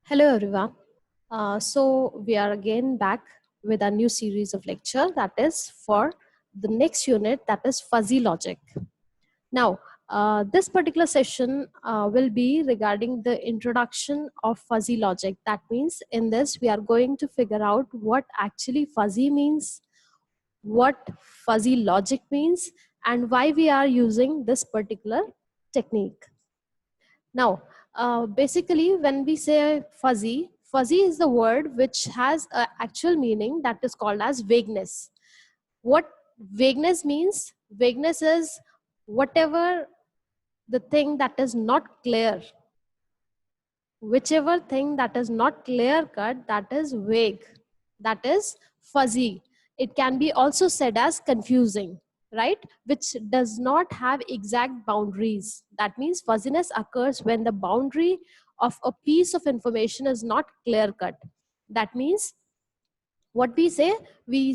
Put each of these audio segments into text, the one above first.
Hello everyone. So we are again back with a new series of lecture that is for the next unit, that is fuzzy logic. Now, this particular session will be regarding the introduction of fuzzy logic. That means in this we are going to figure out what actually fuzzy means, what fuzzy logic means, and why we are using this particular technique. Now, basically, when we say fuzzy, fuzzy is the word which has an actual meaning that is called as vagueness. What vagueness means? Vagueness is whatever the thing that is not clear, whichever thing that is not clear cut, that is vague, that is fuzzy. It can be also said as confusing, right? Which does not have exact boundaries. That means fuzziness occurs when the boundary of a piece of information is not clear cut. That means what we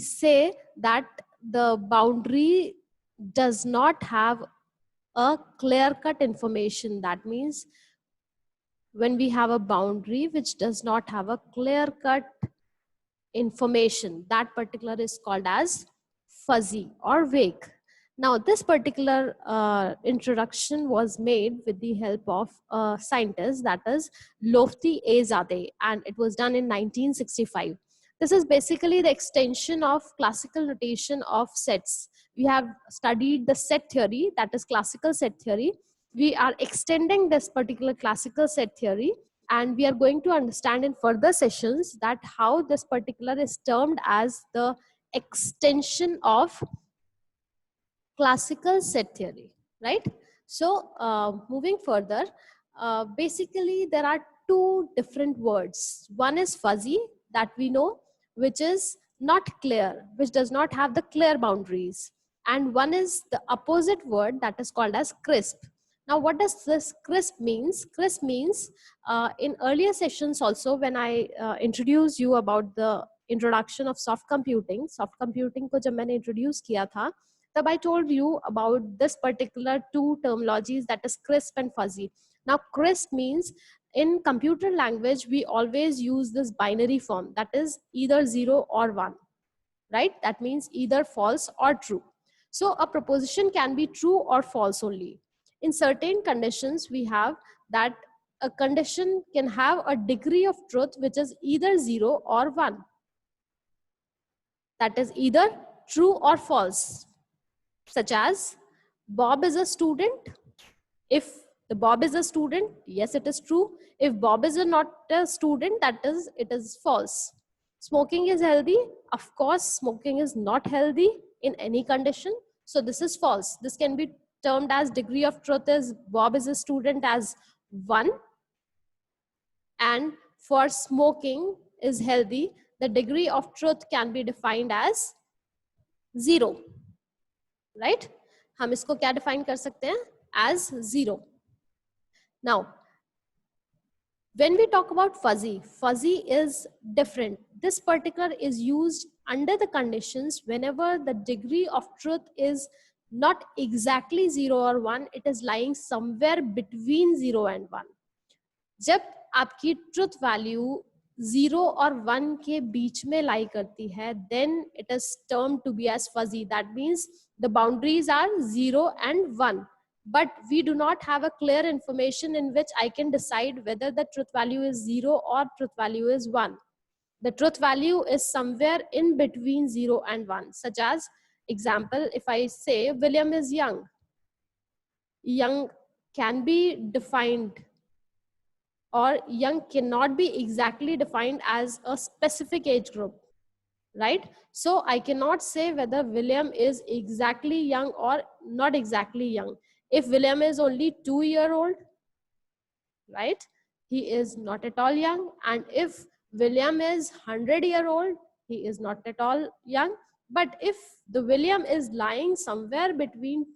say that the boundary does not have a clear cut information. That means when we have a boundary which does not have a clear cut information, that particular is called as fuzzy or vague. Now this particular introduction was made with the help of a scientist, that is Lofty A. Zadeh, and it was done in 1965. This is basically the extension of classical notation of sets. We have studied the set theory, that is classical set theory. We are extending this particular classical set theory, and we are going to understand in further sessions that how this particular is termed as the extension of classical set theory, right? So moving further, basically there are two different words. One is fuzzy, that we know, which is not clear, which does not have the clear boundaries, and one is the opposite word that is called as crisp. Now what does this crisp means? Crisp means in earlier sessions also, when I introduced you about the introduction of soft computing को जब मैंने introduce किया था, तब I told you about this particular two terminologies, that is crisp and fuzzy. Now crisp means in computer language we always use this binary form, that is either 0 or 1, right? That means either false or true. So a proposition can be true or false only. In certain conditions we have that a condition can have a degree of truth which is either 0 or 1, that is either true or false, such as Bob is a student. If the Bob is a student, yes, it is true. If Bob is not a student, that is, it is false. Smoking is healthy. Of course, smoking is not healthy in any condition. So this is false. This can be termed as degree of truth as Bob is a student as 1. And for smoking is healthy, the degree of truth can be defined as 0. Right? हम इसको क्या define कर सकते हैं? As 0. Now, when we talk about fuzzy, fuzzy is different. This particular is used under the conditions whenever the degree of truth is not exactly 0 or 1, it is lying somewhere between 0 and 1. जब आपकी truth value 0 और 1 के बीच में lie करती है, then it is termed to be as fuzzy. That means the boundaries are 0 and 1. But we do not have a clear information in which I can decide whether the truth value is 0 or truth value is 1. The truth value is somewhere in between 0 and 1. Such as, example, if I say William is young, young can be defined, or young cannot be exactly defined as a specific age group, right? So I cannot say whether William is exactly young or not exactly young. If William is only 2-year-old, right, he is not at all young. And if William is 100-year-old, he is not at all young. But if the William is lying somewhere between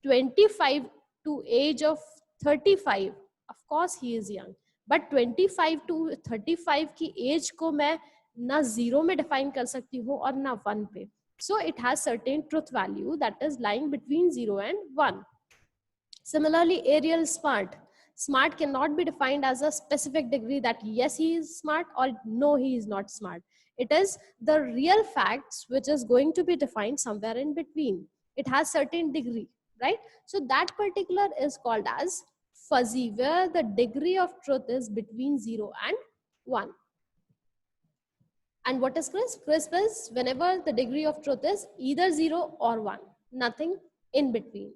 25 to age of 35, of course he is young. But 25 to 35 की age को मैं ना 0 में define कर सकती हूँ और ना 1 पे. So it has certain truth value that is lying between 0 and 1. Similarly, Ariel Smart. Smart cannot be defined as a specific degree that yes, he is smart or no, he is not smart. It is the real facts which is going to be defined somewhere in between. It has certain degree, right? So that particular is called as fuzzy, where the degree of truth is between 0 and 1. And what is crisp? Crisp is whenever the degree of truth is either 0 or 1, nothing in between.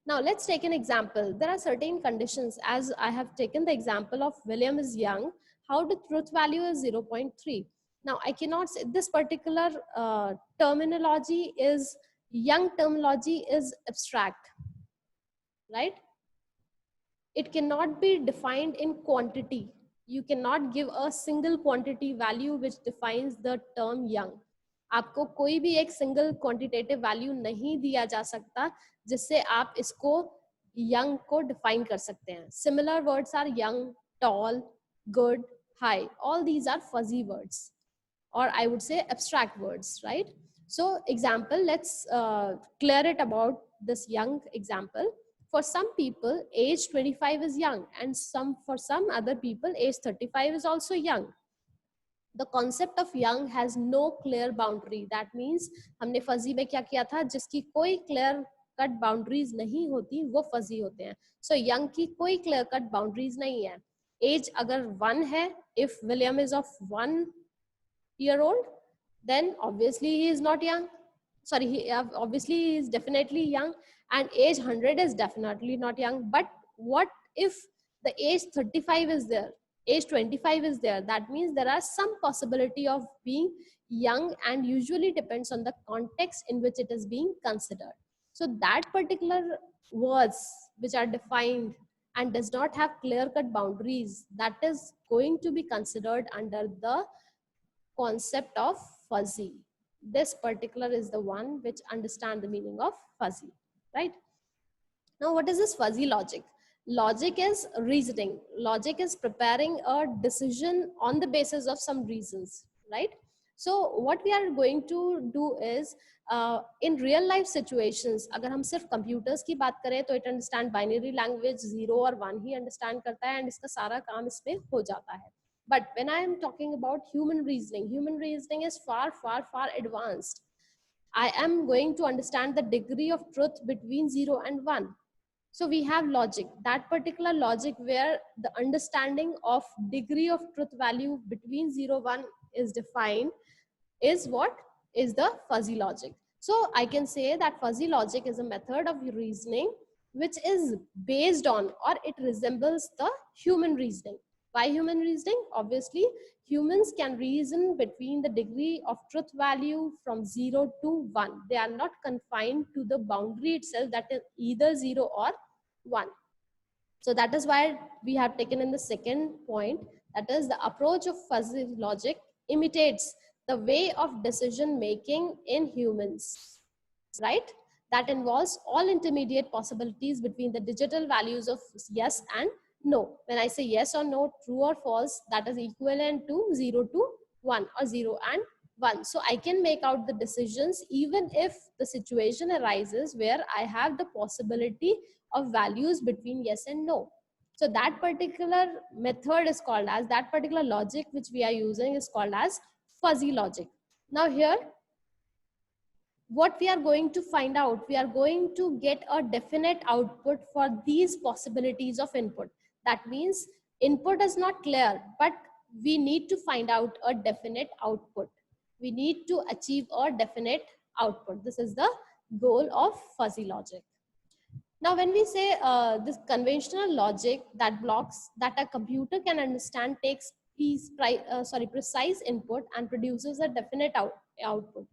Now let's take an example. There are certain conditions, as I have taken the example of William is young. How the truth value is 0.3. Now I cannot say this particular terminology is, young terminology is abstract, right? It cannot be defined in quantity. You cannot give a single quantity value which defines the term young. आपको कोई भी एक single quantitative value नहीं दिया जा सकता जिससे आप इसको यंग को डिफाइन कर सकते हैं. Similar words are young, tall, good, high. All these are fuzzy words, or I would say abstract words, right? So example, let's clear it about this young example. For some people age 25 is young, and for some other people age 35 is also young. The concept of young has no clear boundary. That means हमने fuzzy में क्या किया था, जिसकी कोई clear cut boundaries नहीं होती वो fuzzy होते हैं. So young की कोई clear cut boundaries नहीं है. Age अगर 1 है, if William is of 1-year-old, then obviously he is not young. Sorry, obviously he is definitely young, and age 100 is definitely not young. But what if the age 35 is there, age 25 is there? That means there are some possibility of being young, and usually depends on the context in which it is being considered. So that particular words which are defined and does not have clear cut boundaries, that is going to be considered under the concept of fuzzy. This particular is the one which understand the meaning of fuzzy, right? Now what is this fuzzy logic? Logic is reasoning. Logic is preparing a decision on the basis of some reasons, right? So what we are going to do is in real life situations, अगर हम सिर्फ computers की बात करें तो it understand binary language 0 और 1 ही understand करता है, and इसका सारा काम इसमें हो जाता है. But when I am talking about human reasoning is far, far, far advanced. I am going to understand the degree of truth between 0 and 1. So we have logic, that particular logic where the understanding of degree of truth value between 0 1 is defined, is what is the fuzzy logic. So I can say that fuzzy logic is a method of reasoning which is based on, or it resembles the human reasoning. Why human reasoning? Obviously, humans can reason between the degree of truth value from 0 to 1. They are not confined to the boundary itself, that is either 0 or 1. So that is why we have taken in the second point, that is the approach of fuzzy logic imitates the way of decision making in humans, right? That involves all intermediate possibilities between the digital values of yes and no. When I say yes or no, true or false, that is equivalent to 0 to 1 or 0 and 1. So I can make out the decisions even if the situation arises where I have the possibility of values between yes and no. So that particular method is called as, that particular logic which we are using is called as fuzzy logic. Now here, what we are going to find out, we are going to get a definite output for these possibilities of input. That means input is not clear, but we need to find out a definite output. We need to achieve a definite output. This is the goal of fuzzy logic. Now, when we say this conventional logic that blocks that a computer can understand takes precise input and produces a definite output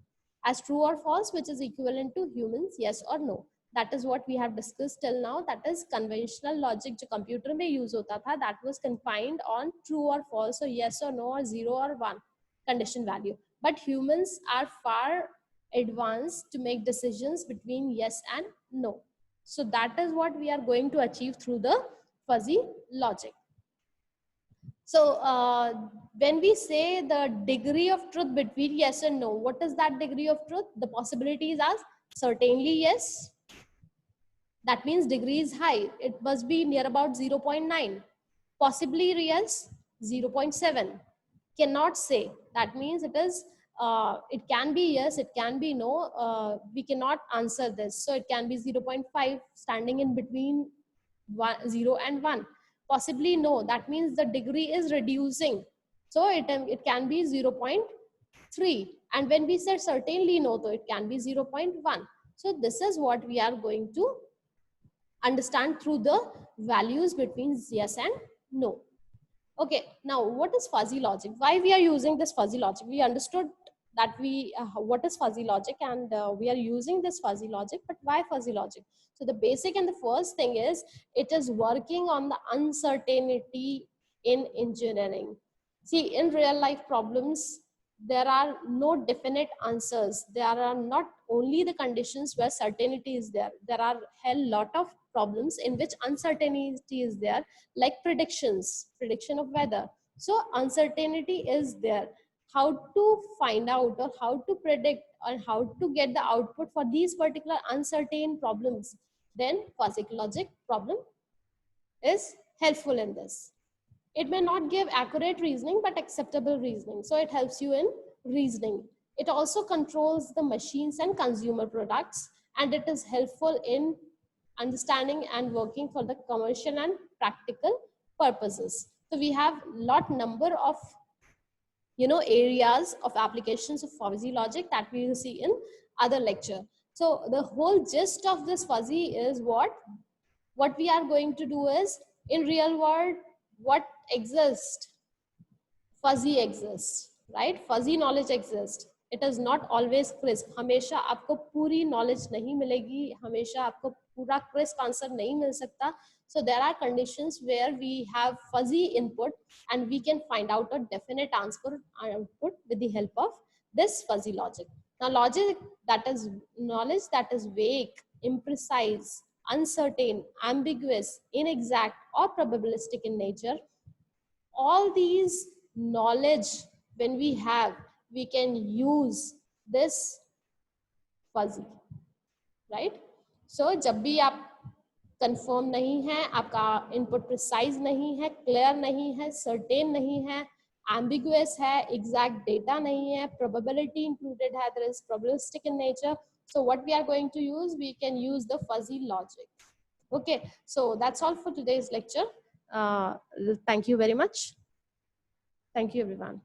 as true or false, which is equivalent to humans, yes or no. That is what we have discussed till now. That is conventional logic जो computer में use होता था, that was confined on true or false, or yes or no, or 0 or 1 condition value. But humans are far advanced to make decisions between yes and no. So that is what we are going to achieve through the fuzzy logic. So when we say the degree of truth between yes and no, what is that degree of truth? The possibilities are certainly yes, That means degree is high. It must be near about 0.9. Possibly yes, 0.7. Cannot say. That means it can be yes, it can be no. We cannot answer this. So it can be 0.5, standing in between 0 and 1. Possibly no. That means the degree is reducing. So it can be 0.3. And when we said certainly no, so it can be 0.1. So this is what we are going to understand through the values between yes and no. Okay, now what is fuzzy logic? Why we are using this fuzzy logic? We understood that what is fuzzy logic, and we are using this fuzzy logic, but why fuzzy logic? So the basic and the first thing is it is working on the uncertainty in engineering. See, in real life problems, there are no definite answers. There are not only the conditions where certainty is there. There are hell lot of problems in which uncertainty is there, like prediction of weather. So uncertainty is there. How to find out or how to predict or how to get the output for these particular uncertain problems, then fuzzy logic problem is helpful in this. It may not give accurate reasoning, but acceptable reasoning. So it helps you in reasoning. It also controls the machines and consumer products, and it is helpful in understanding and working for the commercial and practical purposes. So we have lot number of areas of applications of fuzzy logic that we will see in other lecture. So the whole gist of this fuzzy is what we are going to do is, in real world, what exists, fuzzy exists, right? Fuzzy knowledge exists. It is not always crisp. हमेशा आपको पूरी knowledge नहीं मिलेगी, हमेशा आपको पूरा crisp answer नहीं मिल सकता. So there are conditions where we have fuzzy input and we can find out a definite answer output with the help of this fuzzy logic. Now logic, that is knowledge that is vague, imprecise, uncertain, ambiguous, inexact, or probabilistic in nature. All these knowledge, when we have, we can use this fuzzy, right? So जब भी आप confirm नहीं है, आपका input precise नहीं है, clear नहीं है, सर्टेन नहीं है, ambiguous है, exact data नहीं है, probability included है, there is probabilistic in nature. So what we are going to use, we can use the fuzzy logic. Okay, so that's all for today's lecture. Thank you very much. Thank you, everyone.